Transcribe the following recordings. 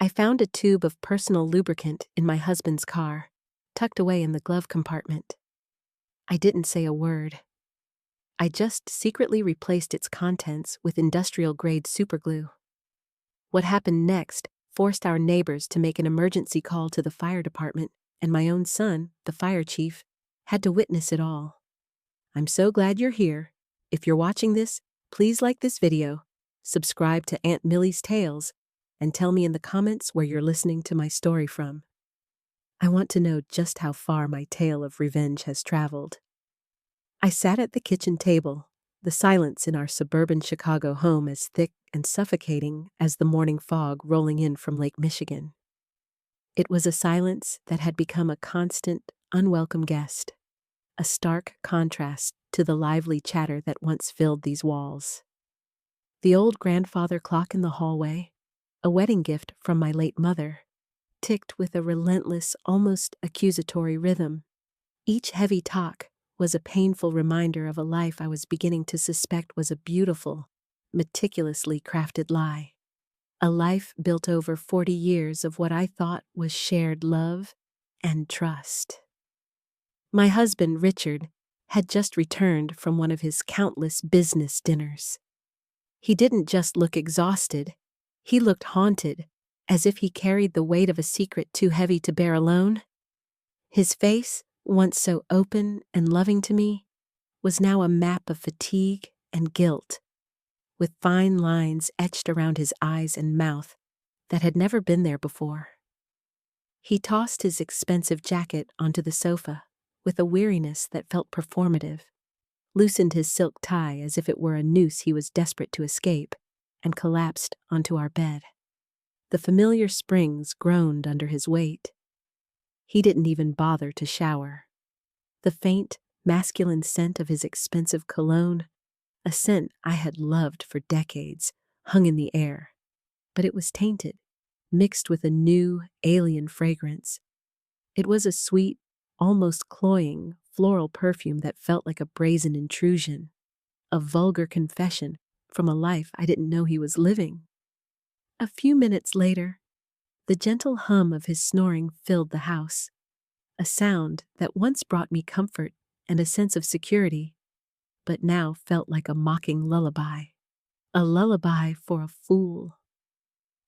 I found a tube of personal lubricant in my husband's car, tucked away in the glove compartment. I didn't say a word. I just secretly replaced its contents with industrial-grade superglue. What happened next forced our neighbors to make an emergency call to the fire department, and my own son, the fire chief, had to witness it all. I'm so glad you're here. If you're watching this, please like this video, subscribe to Aunt Millie's Tales, and tell me in the comments where you're listening to my story from. I want to know just how far my tale of revenge has traveled. I sat at the kitchen table, the silence in our suburban Chicago home as thick and suffocating as the morning fog rolling in from Lake Michigan. It was a silence that had become a constant, unwelcome guest, a stark contrast to the lively chatter that once filled these walls. The old grandfather clock in the hallway, a wedding gift from my late mother, ticked with a relentless, almost accusatory rhythm. Each heavy talk was a painful reminder of a life I was beginning to suspect was a beautiful, meticulously crafted lie. A life built over 40 years of what I thought was shared love and trust. My husband, Richard, had just returned from one of his countless business dinners. He didn't just look exhausted, he looked haunted, as if he carried the weight of a secret too heavy to bear alone. His face, once so open and loving to me, was now a map of fatigue and guilt, with fine lines etched around his eyes and mouth that had never been there before. He tossed his expensive jacket onto the sofa with a weariness that felt performative, loosened his silk tie as if it were a noose he was desperate to escape, and collapsed onto our bed. The familiar springs groaned under his weight. He didn't even bother to shower. The faint, masculine scent of his expensive cologne, a scent I had loved for decades, hung in the air. But it was tainted, mixed with a new, alien fragrance. It was a sweet, almost cloying, floral perfume that felt like a brazen intrusion, a vulgar confession from a life I didn't know he was living. A few minutes later, the gentle hum of his snoring filled the house, a sound that once brought me comfort and a sense of security, but now felt like a mocking lullaby. A lullaby for a fool.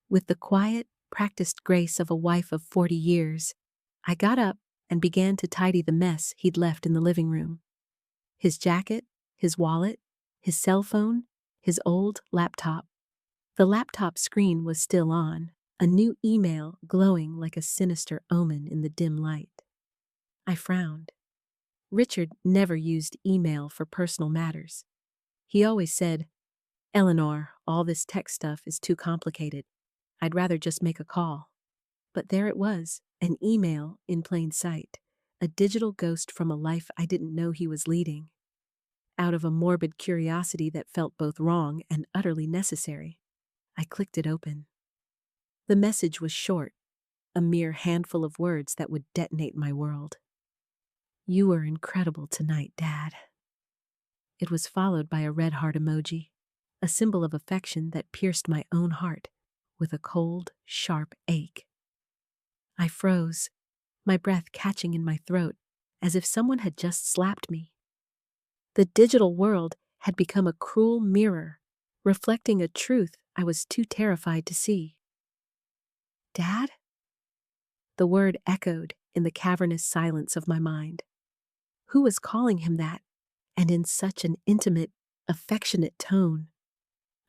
With the quiet, practiced grace of a wife of 40 years, I got up and began to tidy the mess he'd left in the living room. His jacket, his wallet, his cell phone, his old laptop. The laptop screen was still on, a new email glowing like a sinister omen in the dim light. I frowned. Richard never used email for personal matters. He always said, "Eleanor, all this tech stuff is too complicated. I'd rather just make a call." But there it was, an email in plain sight, a digital ghost from a life I didn't know he was leading. Out of a morbid curiosity that felt both wrong and utterly necessary, I clicked it open. The message was short, a mere handful of words that would detonate my world. "You were incredible tonight, Dad." It was followed by a red heart emoji, a symbol of affection that pierced my own heart with a cold, sharp ache. I froze, my breath catching in my throat as if someone had just slapped me. The digital world had become a cruel mirror, reflecting a truth I was too terrified to see. "Dad?" The word echoed in the cavernous silence of my mind. Who was calling him that, and in such an intimate, affectionate tone?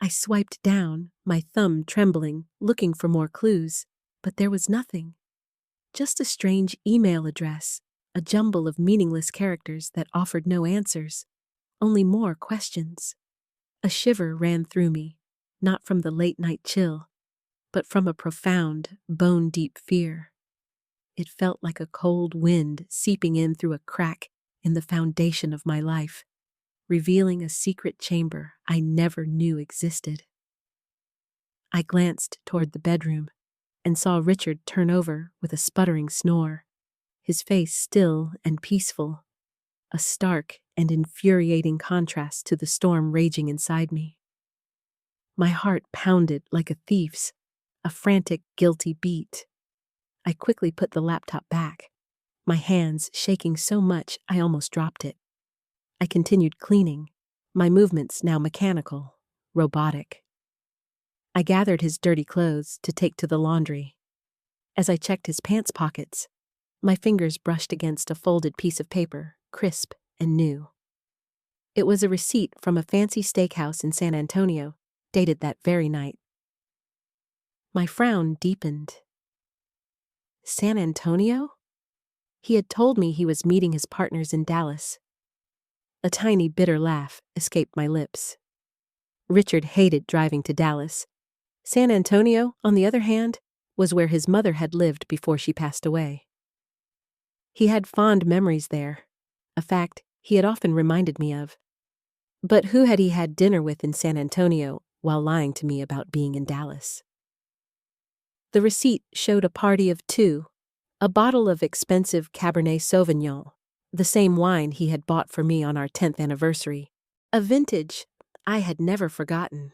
I swiped down, my thumb trembling, looking for more clues, but there was nothing. Just a strange email address, a jumble of meaningless characters that offered no answers, only more questions. A shiver ran through me, not from the late-night chill, but from a profound, bone-deep fear. It felt like a cold wind seeping in through a crack in the foundation of my life, revealing a secret chamber I never knew existed. I glanced toward the bedroom and saw Richard turn over with a sputtering snore, his face still and peaceful, a stark and infuriating contrast to the storm raging inside me. My heart pounded like a thief's, a frantic, guilty beat. I quickly put the laptop back, my hands shaking so much I almost dropped it. I continued cleaning, my movements now mechanical, robotic. I gathered his dirty clothes to take to the laundry. As I checked his pants pockets, my fingers brushed against a folded piece of paper, crisp and new. It was a receipt from a fancy steakhouse in San Antonio, dated that very night. My frown deepened. San Antonio? He had told me he was meeting his partners in Dallas. A tiny bitter laugh escaped my lips. Richard hated driving to Dallas. San Antonio, on the other hand, was where his mother had lived before she passed away. He had fond memories there, a fact he had often reminded me of. But who had he had dinner with in San Antonio while lying to me about being in Dallas? The receipt showed a party of 2, a bottle of expensive Cabernet Sauvignon, the same wine he had bought for me on our 10th anniversary, a vintage I had never forgotten,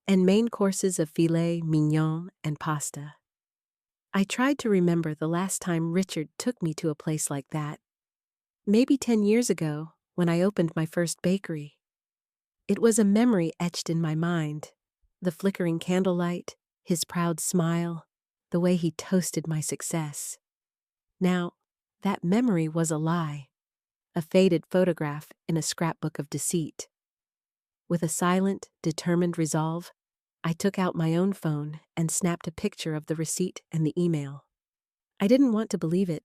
and main courses of filet mignon and pasta. I tried to remember the last time Richard took me to a place like that. Maybe 10 years ago, when I opened my first bakery. It was a memory etched in my mind, the flickering candlelight, his proud smile, the way he toasted my success. Now, that memory was a lie, a faded photograph in a scrapbook of deceit. With a silent, determined resolve, I took out my own phone and snapped a picture of the receipt and the email. I didn't want to believe it,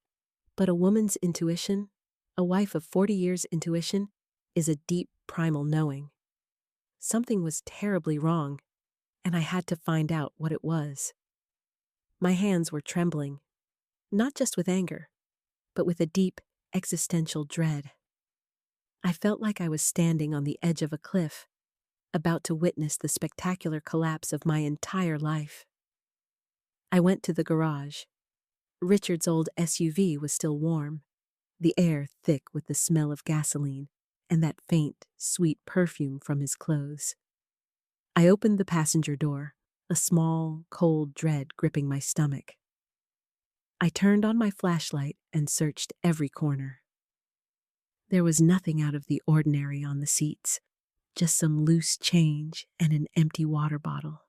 but a woman's intuition, a wife of 40 years' intuition, is a deep, primal knowing. Something was terribly wrong, and I had to find out what it was. My hands were trembling, not just with anger, but with a deep, existential dread. I felt like I was standing on the edge of a cliff, about to witness the spectacular collapse of my entire life. I went to the garage. Richard's old SUV was still warm, the air thick with the smell of gasoline and that faint, sweet perfume from his clothes. I opened the passenger door, a small, cold dread gripping my stomach. I turned on my flashlight and searched every corner. There was nothing out of the ordinary on the seats, just some loose change and an empty water bottle.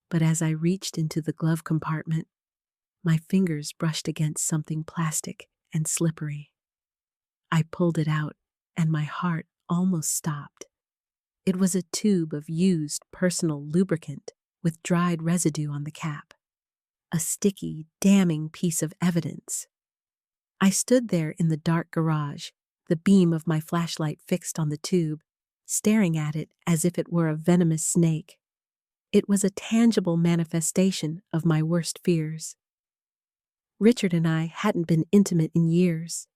But as I reached into the glove compartment, my fingers brushed against something plastic and slippery. I pulled it out, and my heart almost stopped. It was a tube of used personal lubricant with dried residue on the cap. A sticky, damning piece of evidence. I stood there in the dark garage, the beam of my flashlight fixed on the tube, staring at it as if it were a venomous snake. It was a tangible manifestation of my worst fears. Richard and I hadn't been intimate in years.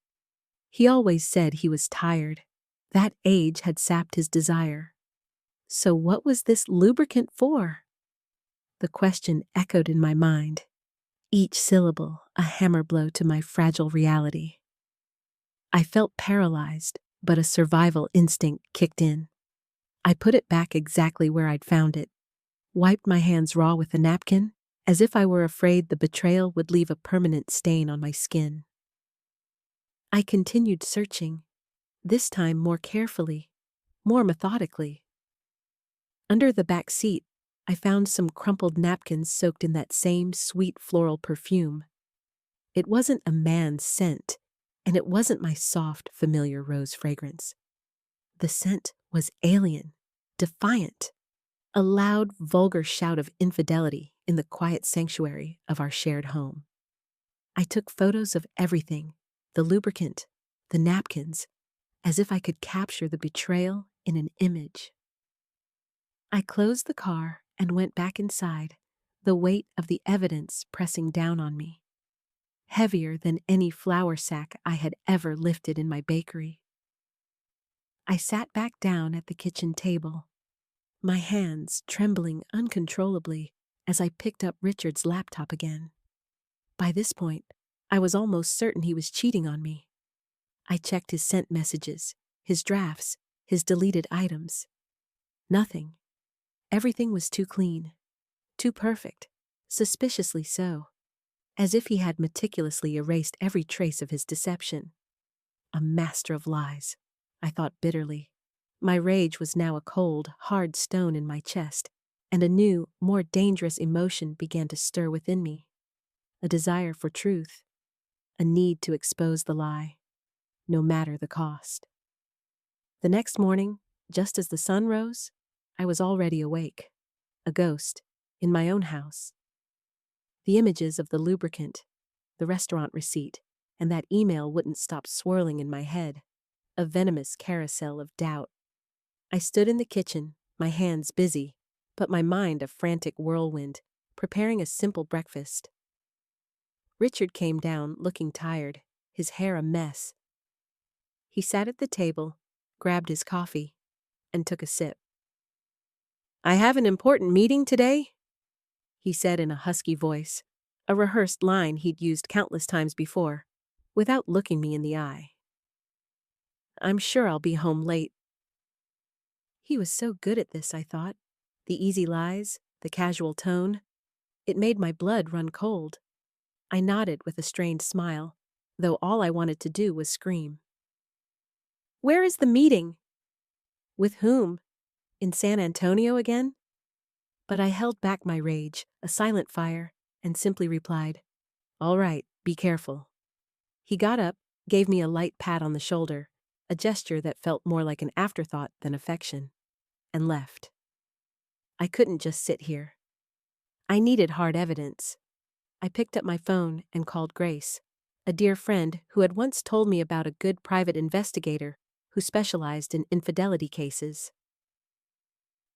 He always said he was tired. That age had sapped his desire. So what was this lubricant for? The question echoed in my mind, each syllable a hammer blow to my fragile reality. I felt paralyzed, but a survival instinct kicked in. I put it back exactly where I'd found it, wiped my hands raw with a napkin, as if I were afraid the betrayal would leave a permanent stain on my skin. I continued searching, this time more carefully, more methodically. Under the back seat, I found some crumpled napkins soaked in that same sweet floral perfume. It wasn't a man's scent, and it wasn't my soft, familiar rose fragrance. The scent was alien, defiant, a loud, vulgar shout of infidelity in the quiet sanctuary of our shared home. I took photos of everything, the lubricant, the napkins, as if I could capture the betrayal in an image. I closed the car and went back inside, the weight of the evidence pressing down on me, heavier than any flour sack I had ever lifted in my bakery. I sat back down at the kitchen table, my hands trembling uncontrollably as I picked up Richard's laptop again. By this point, I was almost certain he was cheating on me. I checked his sent messages, his drafts, his deleted items. Nothing. Everything was too clean, too perfect, suspiciously so, as if he had meticulously erased every trace of his deception. A master of lies, I thought bitterly. My rage was now a cold, hard stone in my chest, and a new, more dangerous emotion began to stir within me. A desire for truth, a need to expose the lie, no matter the cost. The next morning, just as the sun rose, I was already awake, a ghost, in my own house. The images of the lubricant, the restaurant receipt, and that email wouldn't stop swirling in my head, a venomous carousel of doubt. I stood in the kitchen, my hands busy, but my mind a frantic whirlwind, preparing a simple breakfast. Richard came down, looking tired, his hair a mess. He sat at the table, grabbed his coffee, and took a sip. "I have an important meeting today," he said in a husky voice, a rehearsed line he'd used countless times before, without looking me in the eye. "I'm sure I'll be home late." He was so good at this, I thought. The easy lies, the casual tone. It made my blood run cold. I nodded with a strained smile, though all I wanted to do was scream. "Where is the meeting?" "With whom? In San Antonio again?" But I held back my rage, a silent fire, and simply replied, "All right, be careful." He got up, gave me a light pat on the shoulder, a gesture that felt more like an afterthought than affection, and left. I couldn't just sit here. I needed hard evidence. I picked up my phone and called Grace, a dear friend who had once told me about a good private investigator who specialized in infidelity cases.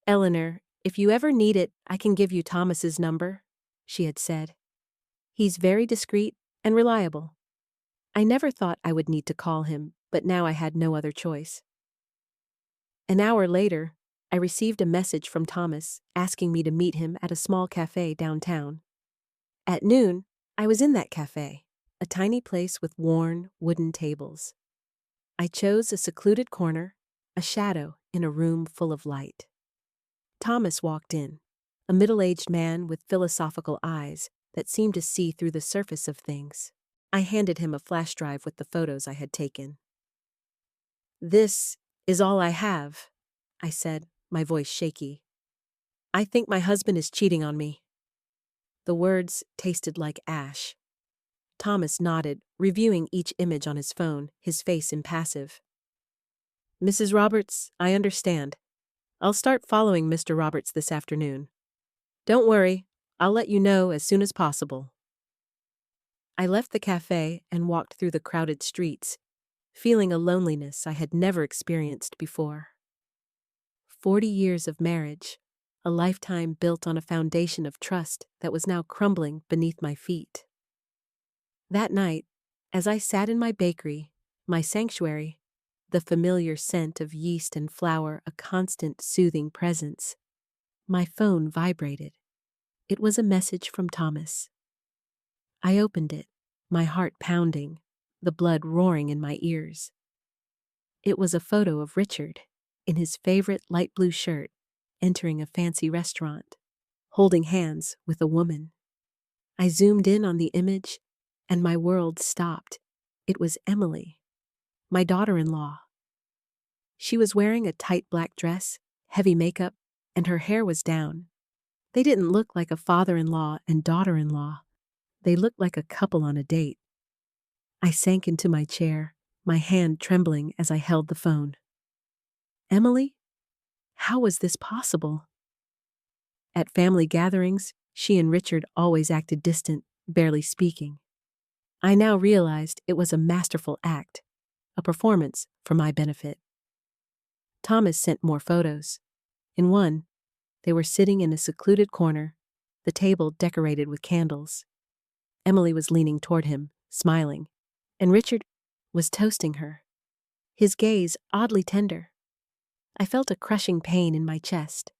"Eleanor, if you ever need it, I can give you Thomas's number," she had said. "He's very discreet and reliable." I never thought I would need to call him, but now I had no other choice. An hour later, I received a message from Thomas asking me to meet him at a small cafe downtown. At noon, I was in that cafe, a tiny place with worn, wooden tables. I chose a secluded corner, a shadow in a room full of light. Thomas walked in, a middle-aged man with philosophical eyes that seemed to see through the surface of things. I handed him a flash drive with the photos I had taken. "This is all I have," I said, my voice shaky. "I think my husband is cheating on me." The words tasted like ash. Thomas nodded, reviewing each image on his phone, his face impassive. "Mrs. Roberts, I understand. I'll start following Mr. Roberts this afternoon. Don't worry, I'll let you know as soon as possible." I left the cafe and walked through the crowded streets, feeling a loneliness I had never experienced before. 40 years of marriage, a lifetime built on a foundation of trust that was now crumbling beneath my feet. That night, as I sat in my bakery, my sanctuary, the familiar scent of yeast and flour a constant soothing presence, my phone vibrated. It was a message from Thomas. I opened it, my heart pounding, the blood roaring in my ears. It was a photo of Richard, in his favorite light blue shirt, entering a fancy restaurant, holding hands with a woman. I zoomed in on the image, and my world stopped. It was Emily, my daughter-in-law. She was wearing a tight black dress, heavy makeup, and her hair was down. They didn't look like a father-in-law and daughter-in-law. They looked like a couple on a date. I sank into my chair, my hand trembling as I held the phone. Emily? How was this possible? At family gatherings, she and Richard always acted distant, barely speaking. I now realized it was a masterful act, a performance for my benefit. Thomas sent more photos. In one, they were sitting in a secluded corner, the table decorated with candles. Emily was leaning toward him, smiling, and Richard was toasting her, his gaze oddly tender. I felt a crushing pain in my chest.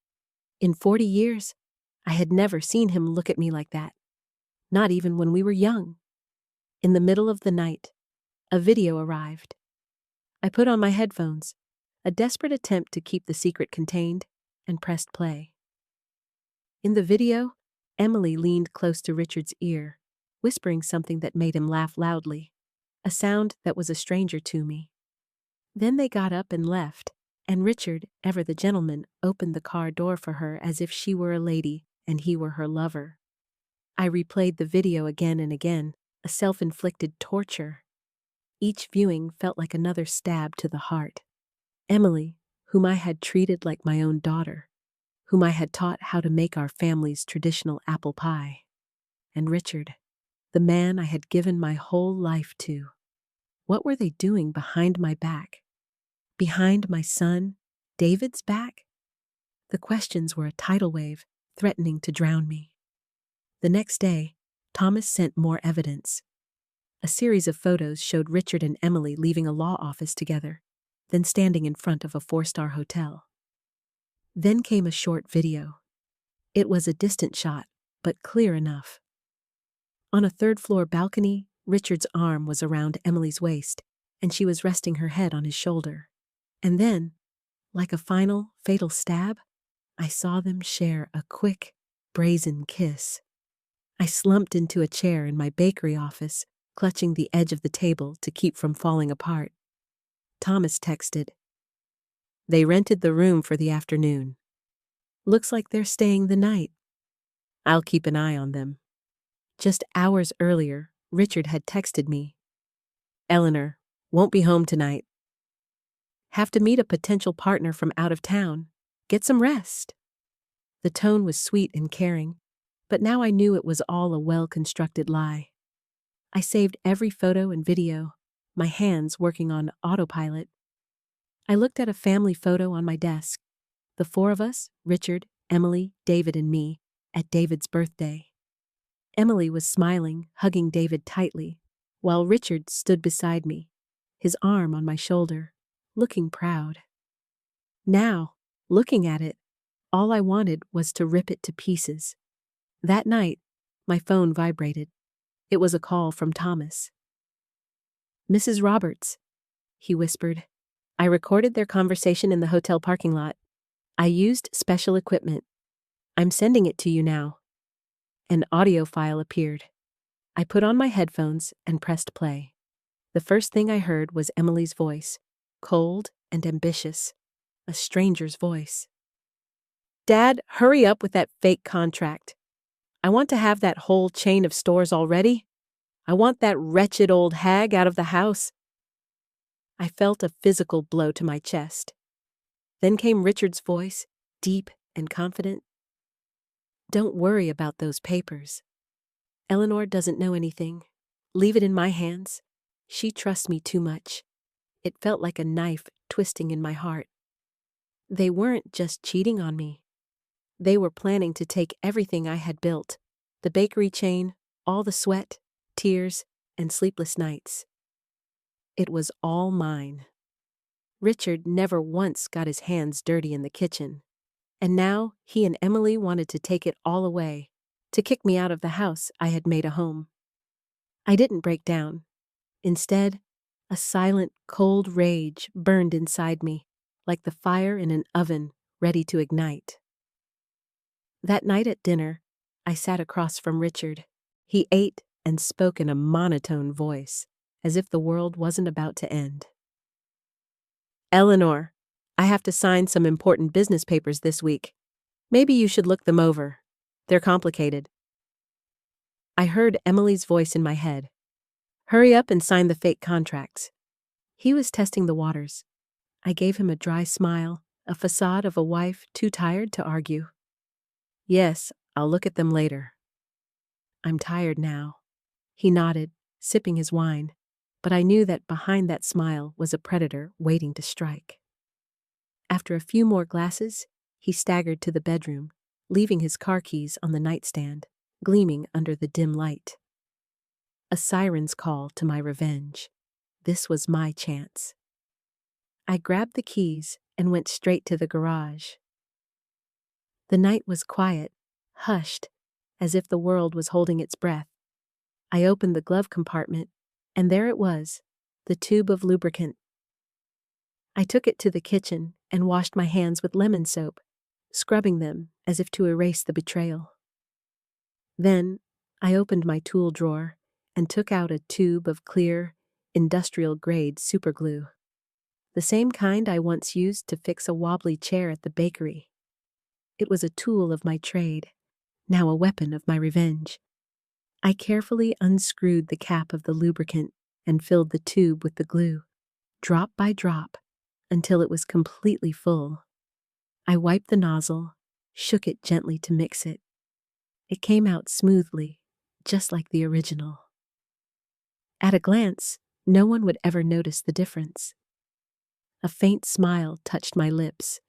In 40 years, I had never seen him look at me like that, not even when we were young. In the middle of the night, a video arrived. I put on my headphones, a desperate attempt to keep the secret contained, and pressed play. In the video, Emily leaned close to Richard's ear, whispering something that made him laugh loudly, a sound that was a stranger to me. Then they got up and left, and Richard, ever the gentleman, opened the car door for her as if she were a lady and he were her lover. I replayed the video again and again, a self-inflicted torture. Each viewing felt like another stab to the heart. Emily, whom I had treated like my own daughter, whom I had taught how to make our family's traditional apple pie. And Richard, the man I had given my whole life to. What were they doing behind my back? Behind my son, David's back? The questions were a tidal wave, threatening to drown me. The next day, Thomas sent more evidence. A series of photos showed Richard and Emily leaving a law office together, then standing in front of a 4-star hotel. Then came a short video. It was a distant shot, but clear enough. On a 3rd-floor balcony, Richard's arm was around Emily's waist, and she was resting her head on his shoulder. And then, like a final, fatal stab, I saw them share a quick, brazen kiss. I slumped into a chair in my bakery office, clutching the edge of the table to keep from falling apart. Thomas texted, "They rented the room for the afternoon. Looks like they're staying the night. I'll keep an eye on them." Just hours earlier, Richard had texted me, "Eleanor, won't be home tonight. Have to meet a potential partner from out of town. Get some rest." The tone was sweet and caring, but now I knew it was all a well-constructed lie. I saved every photo and video, my hands working on autopilot. I looked at a family photo on my desk. The 4 of us, Richard, Emily, David, and me, at David's birthday. Emily was smiling, hugging David tightly, while Richard stood beside me, his arm on my shoulder, looking proud. Now, looking at it, all I wanted was to rip it to pieces. That night, my phone vibrated. It was a call from Thomas. "Mrs. Roberts," he whispered. "I recorded their conversation in the hotel parking lot. I used special equipment. I'm sending it to you now." An audio file appeared. I put on my headphones and pressed play. The first thing I heard was Emily's voice, cold and ambitious, a stranger's voice. "Dad, hurry up with that fake contract. I want to have that whole chain of stores already. I want that wretched old hag out of the house." I felt a physical blow to my chest. Then came Richard's voice, deep and confident. "Don't worry about those papers. Eleanor doesn't know anything. Leave it in my hands. She trusts me too much." It felt like a knife twisting in my heart. They weren't just cheating on me. They were planning to take everything I had built, the bakery chain, all the sweat, tears, and sleepless nights. It was all mine. Richard never once got his hands dirty in the kitchen. And now he and Emily wanted to take it all away, to kick me out of the house I had made a home. I didn't break down. Instead, a silent, cold rage burned inside me, like the fire in an oven ready to ignite. That night at dinner, I sat across from Richard. He ate and spoke in a monotone voice, as if the world wasn't about to end. "Eleanor, I have to sign some important business papers this week. Maybe you should look them over. They're complicated." I heard Emily's voice in my head. "Hurry up and sign the fake contracts." He was testing the waters. I gave him a dry smile, a facade of a wife too tired to argue. "Yes, I'll look at them later." "I'm tired now." He nodded, sipping his wine, but I knew that behind that smile was a predator waiting to strike. After a few more glasses, he staggered to the bedroom, leaving his car keys on the nightstand, gleaming under the dim light. A siren's call to my revenge. This was my chance. I grabbed the keys and went straight to the garage. The night was quiet, hushed, as if the world was holding its breath. I opened the glove compartment, and there it was, the tube of lubricant. I took it to the kitchen and washed my hands with lemon soap, scrubbing them as if to erase the betrayal. Then, I opened my tool drawer and took out a tube of clear, industrial-grade superglue. The same kind I once used to fix a wobbly chair at the bakery. It was a tool of my trade, now a weapon of my revenge. I carefully unscrewed the cap of the lubricant and filled the tube with the glue, drop by drop, until it was completely full. I wiped the nozzle, shook it gently to mix it. It came out smoothly, just like the original. At a glance, no one would ever notice the difference. A faint smile touched my lips,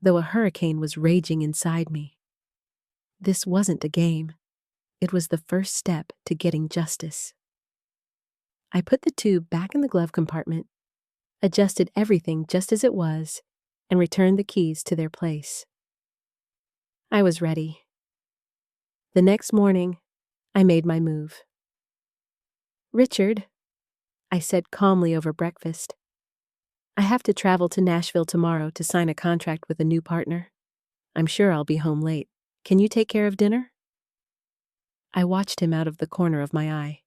though a hurricane was raging inside me. This wasn't a game. It was the first step to getting justice. I put the tube back in the glove compartment, adjusted everything just as it was, and returned the keys to their place. I was ready. The next morning, I made my move. "Richard," I said calmly over breakfast, "I have to travel to Nashville tomorrow to sign a contract with a new partner. I'm sure I'll be home late. Can you take care of dinner?" I watched him out of the corner of my eye.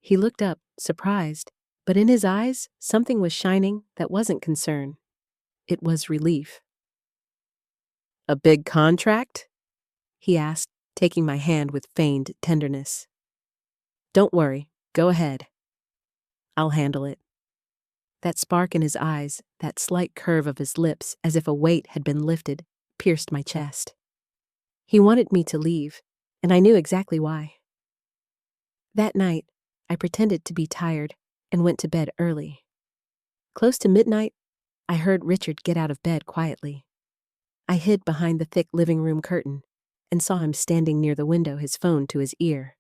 He looked up, surprised, but in his eyes, something was shining that wasn't concern. It was relief. "A big contract?" he asked, taking my hand with feigned tenderness. "Don't worry, go ahead. I'll handle it." That spark in his eyes, that slight curve of his lips as if a weight had been lifted, pierced my chest. He wanted me to leave, and I knew exactly why. That night, I pretended to be tired and went to bed early. Close to midnight, I heard Richard get out of bed quietly. I hid behind the thick living room curtain and saw him standing near the window, his phone to his ear.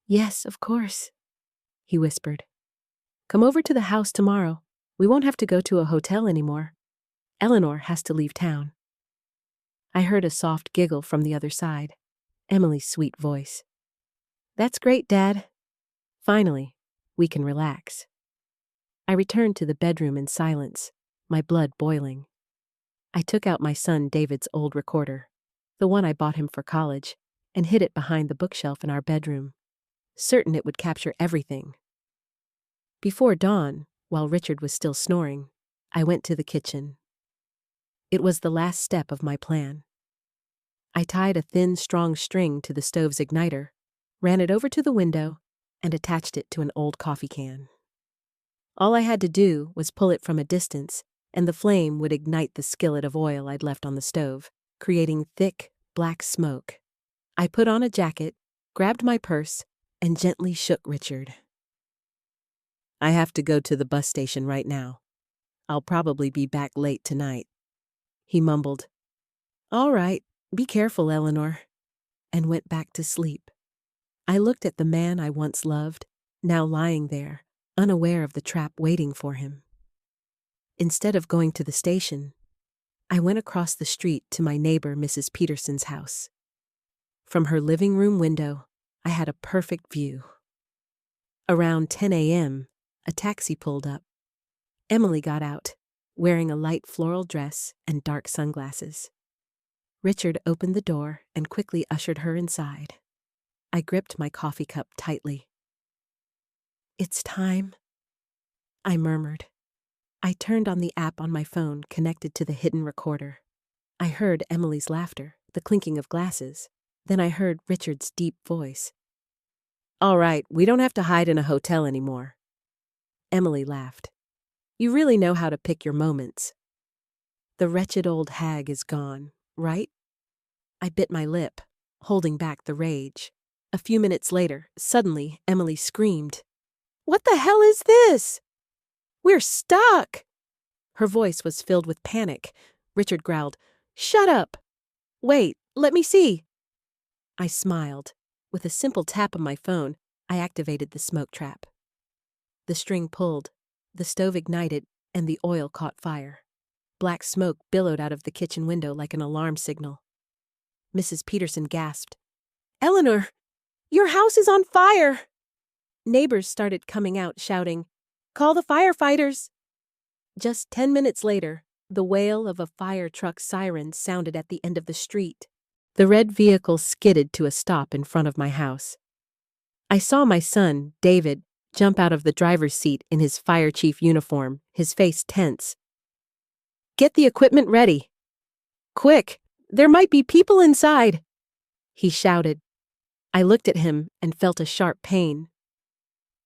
"Yes, of course," he whispered. "Come over to the house tomorrow. We won't have to go to a hotel anymore. Eleanor has to leave town." I heard a soft giggle from the other side, Emily's sweet voice. "That's great, Dad. Finally, we can relax." I returned to the bedroom in silence, my blood boiling. I took out my son David's old recorder, the one I bought him for college, and hid it behind the bookshelf in our bedroom, certain it would capture everything. Before dawn, while Richard was still snoring, I went to the kitchen. It was the last step of my plan. I tied a thin, strong string to the stove's igniter, ran it over to the window, and attached it to an old coffee can. All I had to do was pull it from a distance, and the flame would ignite the skillet of oil I'd left on the stove, creating thick, black smoke. I put on a jacket, grabbed my purse, and gently shook Richard. "I have to go to the bus station right now. I'll probably be back late tonight," he mumbled. "All right, be careful, Eleanor," and went back to sleep. I looked at the man I once loved, now lying there, unaware of the trap waiting for him. Instead of going to the station, I went across the street to my neighbor Mrs. Peterson's house. From her living room window, I had a perfect view. Around 10 a.m., a taxi pulled up. Emily got out, wearing a light floral dress and dark sunglasses. Richard opened the door and quickly ushered her inside. I gripped my coffee cup tightly. "It's time," I murmured. I turned on the app on my phone connected to the hidden recorder. I heard Emily's laughter, the clinking of glasses. Then I heard Richard's deep voice. "All right, we don't have to hide in a hotel anymore." Emily laughed. "You really know how to pick your moments." The wretched old hag is gone, right? I bit my lip, holding back the rage. A few minutes later, suddenly, Emily screamed, "What the hell is this? We're stuck!" Her voice was filled with panic. Richard growled, "Shut up! Wait, let me see." I smiled. With a simple tap on my phone, I activated the smoke trap. The string pulled, the stove ignited, and the oil caught fire. Black smoke billowed out of the kitchen window like an alarm signal. Mrs. Peterson gasped, "Eleanor, your house is on fire!" Neighbors started coming out shouting, "Call the firefighters!" Just 10 minutes later, the wail of a fire truck's siren sounded at the end of the street. The red vehicle skidded to a stop in front of my house. I saw my son, David, jump out of the driver's seat in his fire chief uniform, his face tense. "Get the equipment ready. Quick, there might be people inside," he shouted. I looked at him and felt a sharp pain.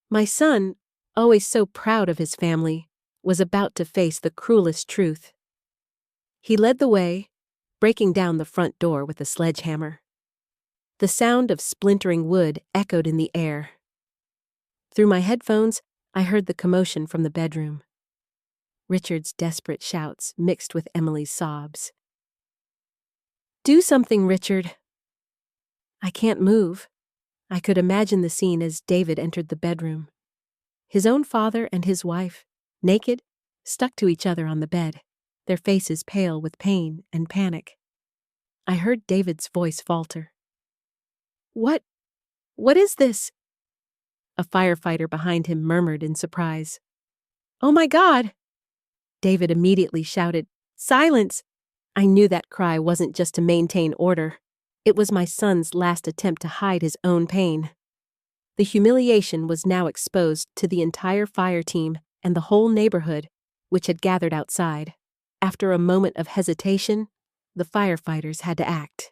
My son, always so proud of his family, was about to face the cruelest truth. He led the way, breaking down the front door with a sledgehammer. The sound of splintering wood echoed in the air. Through my headphones, I heard the commotion from the bedroom. Richard's desperate shouts mixed with Emily's sobs. "Do something, Richard." I can't move. I could imagine the scene as David entered the bedroom. His own father and his wife, naked, stuck to each other on the bed, their faces pale with pain and panic. I heard David's voice falter. What is this?" A firefighter behind him murmured in surprise. "Oh my God!" David immediately shouted, "Silence!" I knew that cry wasn't just to maintain order. It was my son's last attempt to hide his own pain. The humiliation was now exposed to the entire fire team and the whole neighborhood, which had gathered outside. After a moment of hesitation, the firefighters had to act.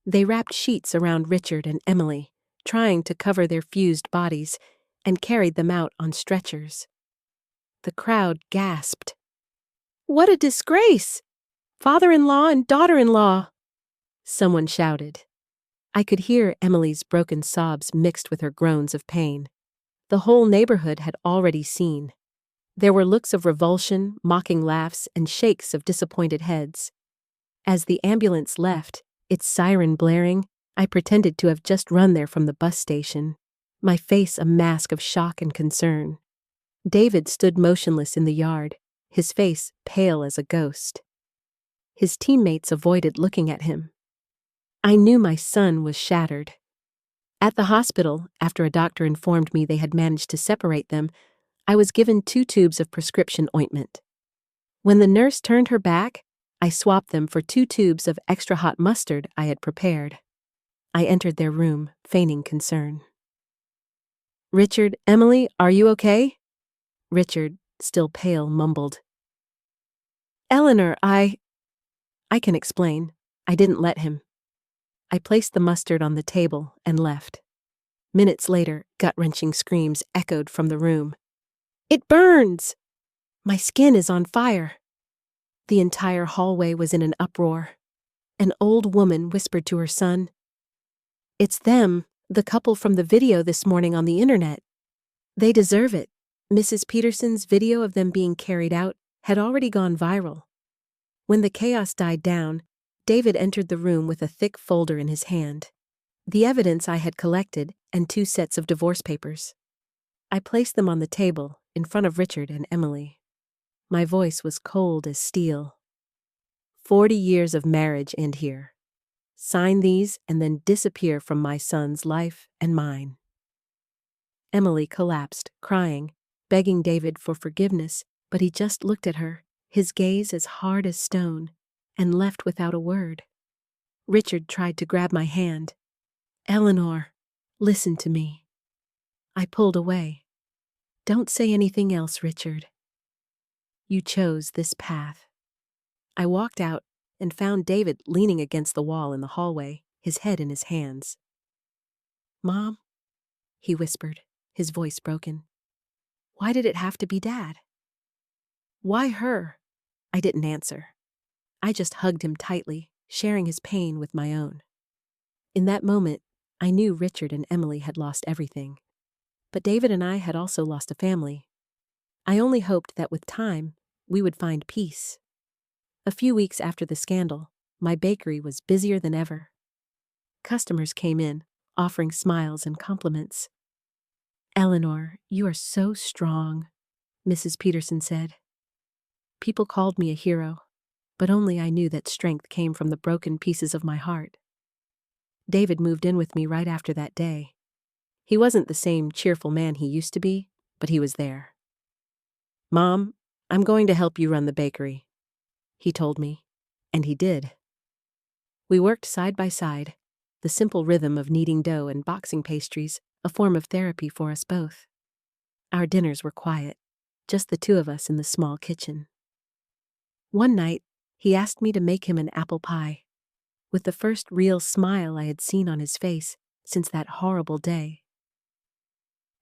They wrapped sheets around Richard and Emily, trying to cover their fused bodies, and carried them out on stretchers. The crowd gasped. "What a disgrace! Father-in-law and daughter-in-law!" Someone shouted. I could hear Emily's broken sobs mixed with her groans of pain. The whole neighborhood had already seen. There were looks of revulsion, mocking laughs, and shakes of disappointed heads. As the ambulance left, its siren blaring, I pretended to have just run there from the bus station, my face a mask of shock and concern. David stood motionless in the yard, his face pale as a ghost. His teammates avoided looking at him. I knew my son was shattered. At the hospital, after a doctor informed me they had managed to separate them, I was given 2 tubes of prescription ointment. When the nurse turned her back, I swapped them for 2 tubes of extra hot mustard I had prepared. I entered their room, feigning concern. "Richard, Emily, are you okay?" Richard, still pale, mumbled. "Eleanor, I can explain. I didn't let him." I placed the mustard on the table and left. Minutes later, gut-wrenching screams echoed from the room. "It burns! My skin is on fire!" The entire hallway was in an uproar. An old woman whispered to her son, "It's them, the couple from the video this morning on the internet. They deserve it." Mrs. Peterson's video of them being carried out had already gone viral. When the chaos died down, David entered the room with a thick folder in his hand. The evidence I had collected and 2 sets of divorce papers. I placed them on the table in front of Richard and Emily. My voice was cold as steel. 40 years of marriage end here. Sign these and then disappear from my son's life and mine. Emily collapsed, crying, begging David for forgiveness, but he just looked at her, his gaze as hard as stone, and left without a word. Richard tried to grab my hand. "Eleanor, listen to me." I pulled away. "Don't say anything else, Richard. You chose this path." I walked out and found David leaning against the wall in the hallway, his head in his hands. "Mom," he whispered, his voice broken. "Why did it have to be Dad?" "Why her?" I didn't answer. I just hugged him tightly, sharing his pain with my own. In that moment, I knew Richard and Emily had lost everything. But David and I had also lost a family. I only hoped that with time, we would find peace. A few weeks after the scandal, my bakery was busier than ever. Customers came in, offering smiles and compliments. "Eleanor, you are so strong," Mrs. Peterson said. People called me a hero, but only I knew that strength came from the broken pieces of my heart. David moved in with me right after that day. He wasn't the same cheerful man he used to be, but he was there. "Mom, I'm going to help you run the bakery," he told me, and he did. We worked side by side, the simple rhythm of kneading dough and boxing pastries, a form of therapy for us both. Our dinners were quiet, just the two of us in the small kitchen. One night, he asked me to make him an apple pie, with the first real smile I had seen on his face since that horrible day.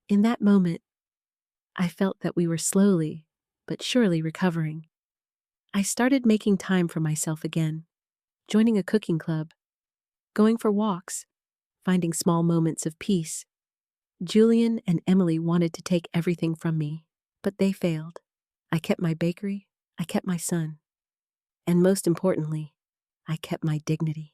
In that moment, I felt that we were slowly, but surely recovering. I started making time for myself again, joining a cooking club, going for walks, finding small moments of peace. Julian and Emily wanted to take everything from me, but they failed. I kept my bakery, I kept my son, and most importantly, I kept my dignity.